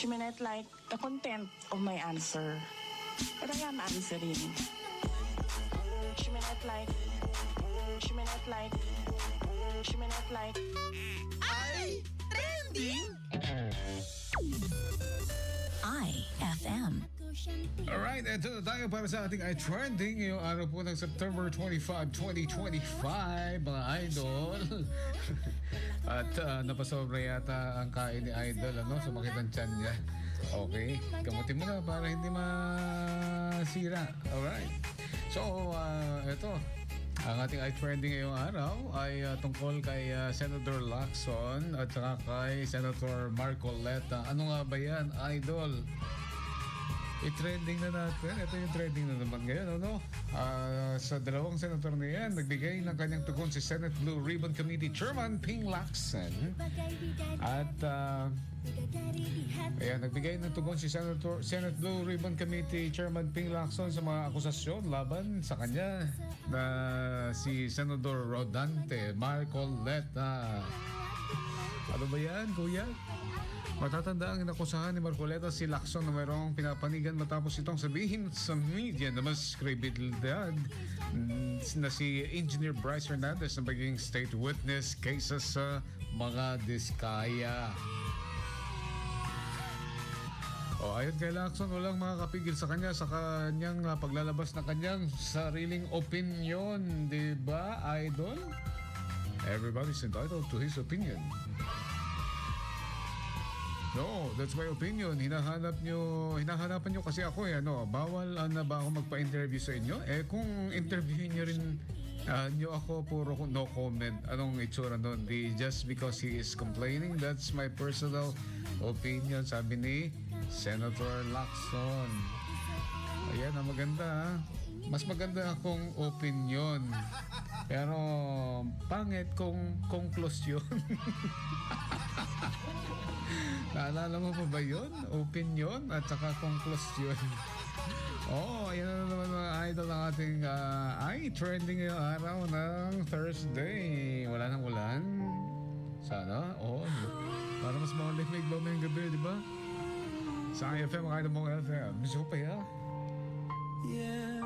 She may not like the content of my answer, but I am answering. She may not like, she may not like, she may not like. Ay! Trending! IFM. Alright, ito na tayo para sa ating iTrending ngayong araw po ng September 25, 2025, mga idol. At napasobra yata ang kain ni Idol, sumakit ang tiyan niya. Okay, gamutin mo na para hindi masira. Alright. So, ito. Ang ating iTrending ngayong araw ay tungkol kay Senator Lacson at saka kay Senator Marcoleta. Ano nga ba yan, Idol? I-trending na natin. Ito yung trending na naman ngayon, sa dalawang senator na yan, nagbigay ng kanyang tugon si Senate Blue Ribbon Committee Chairman Ping Lacson. At nagbigay ng tugon si Senate Blue Ribbon Committee Chairman Ping Lacson sa mga akusasyon laban sa kanya na si Senador Rodante Marcoleta. Ano ba yan, kuya? Matatanda ang inakusahan ni Marcoleta si Lacson na mayroong pinapanigan matapos itong sabihin sa media na mas kredibilidad na si Engineer Bryce Hernandez na maging state witness kaysa sa mga diskaya. Ayon kay Lacson, walang makakapigil sa kanya sa kanyang paglalabas ng kanyang sariling opinion. Diba, Idol? Everybody's entitled to his opinion. No, that's my opinion. Hinahanapan nyo kasi ako bawal na ba ako magpa-interview sa inyo? Kung interviewin nyo rin nyo ako, puro no comment. Anong itsura nun? Just because he is complaining, that's my personal opinion, sabi ni Senator Lacson. Ayan, maganda. Mas maganda akong opinion. Pero pangit kung conclusion. Naalala mo pa ba yun? Opinion at saka conclusion. Ayan na naman mga idol ng ating trending ngayong araw ng Thursday. Wala nang ulan. Sana? Para mas malamig ba ngayong gabi, di ba? Sa IFM, mga idol mong FM. Miss ko pa ya? Yeah.